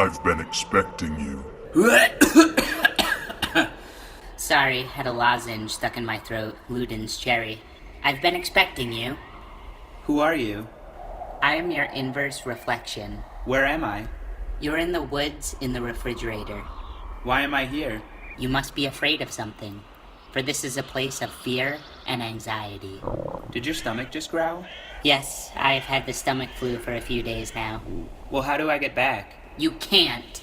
I've been expecting you. Sorry, had a lozenge stuck in my throat. Luden's cherry. I've been expecting you. Who are you? I am your inverse reflection. Where am I? You're in the woods in the refrigerator. Why am I here? You must be afraid of something, for this is a place of fear and anxiety. Did your stomach just growl? Yes, I have had the stomach flu for a few days now. Well, how do I get back? You can't.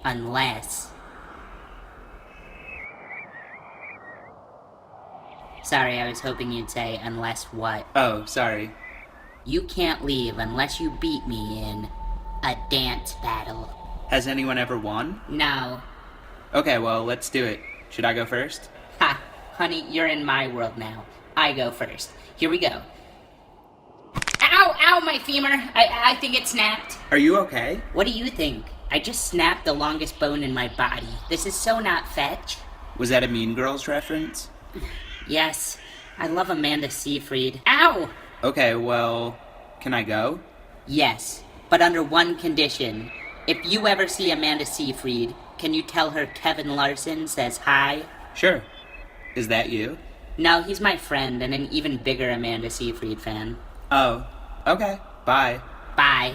Unless... Sorry, I was hoping you'd say, unless what? Oh, sorry. You can't leave unless you beat me in a dance battle. Has anyone ever won? No. Okay, well, let's do it. Should I go first? Ha! Honey, you're in my world now. I go first. Here we go. Ow! Ow, my femur! I think it snapped. Are you okay? What do you think? I just snapped the longest bone in my body. This is so not fetch. Was that a Mean Girls reference? Yes. I love Amanda Seyfried. Ow! Okay, well, can I go? Yes, but under one condition. If you ever see Amanda Seyfried, can you tell her Kevin Larson says hi? Sure. Is that you? No, he's my friend and an even bigger Amanda Seyfried fan. Oh, okay. Bye. Bye.